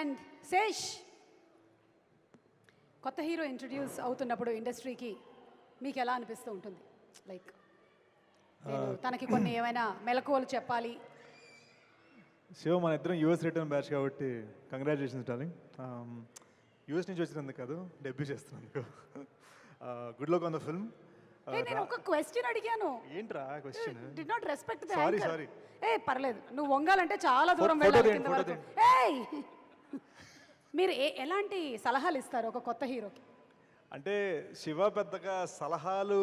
And Sesh, కొత్త hero introduce అవుతున్నప్పుడు ఇండస్ట్రీకి మీకు ఎలా అనిపిస్తూ ఉంటుంది? లైక్ తనకి కొన్ని ఏమైనా మెలకువలు చెప్పాలి. శివ, మన ఇద్దరం యూఎస్ రిటర్న్ బ్యాచ్ కాబట్టి కంగ్రాచులేషన్స్ డార్లింగ్. యూఎస్ నుంచి వచ్చినందుకు కాదు, డెబ్యూ చేస్తున్నందుకు. Good luck on the film. నేను ఒక క్వశ్చన్ అడిగాను. ఏంట్రా question? Did not respect the sorry anchor. Sorry. పర్లేదు, నువ్వు వంగాలంటే చాలా దూరం Photo వెళ్ళాలి తీయండి, కింద photo వరకు. తీయండి. ఏయ్, మీరు ఎలాంటి సలహాలు ఇస్తారు ఒక కొత్త హీరోకి? అంటే శివ పెద్దగా సలహాలు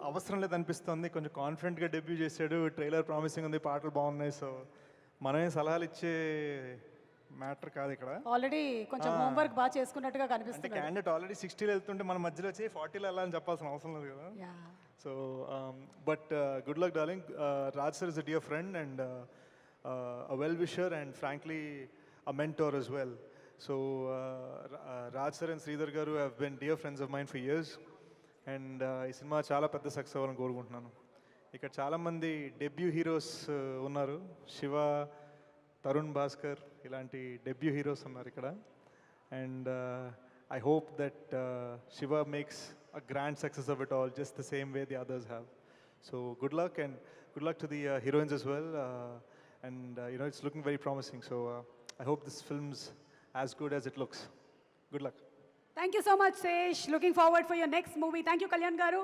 అవసరం లేదనిపిస్తుంది. కొంచెం కాన్ఫిడెంట్గా డెబ్యూ చేశాడు, ట్రైలర్ ప్రామిసింగ్ ఉంది, పాటలు బాగున్నాయి. సో మనమే సలహాలు ఇచ్చే మ్యాటర్ కాదు ఇక్కడ. ఆల్రెడీ కొంచెం హోంవర్క్ బాగా చేసుకున్నట్టుగా అంటే కనిపిస్తుంది. క్యాండిడేట్ ఆల్రెడీ 60లో వెళ్తుంటే మన మధ్యలో వచ్చి 40లో వెళ్ళాలని చెప్పాల్సిన అవసరం లేదు కదా. So but good luck darling. Raj sir is a dear friend and a well-wisher and frankly a mentor as well. So Raj sir and Sridhar garu have been dear friends of mine for years and ఈ cinema చాలా పెద్ద success అవ్వాలని కోరుకుంటున్నాను. ఇక్కడ చాలామంది debut heroes ఉన్నారు. శివ, తరుణ్ భాస్కర్ ఇలాంటి debut heroes ఉన్నారు ఇక్కడ. And I hope that Shiva makes a grand success of it all, just the same way the others have. So good luck and good luck to the heroines as well. And you know, it's looking very promising. So I hope this film's as good as it looks. Good luck. Thank you so much, Sesh. Looking forward for your next movie. Thank you, Kalyan garu.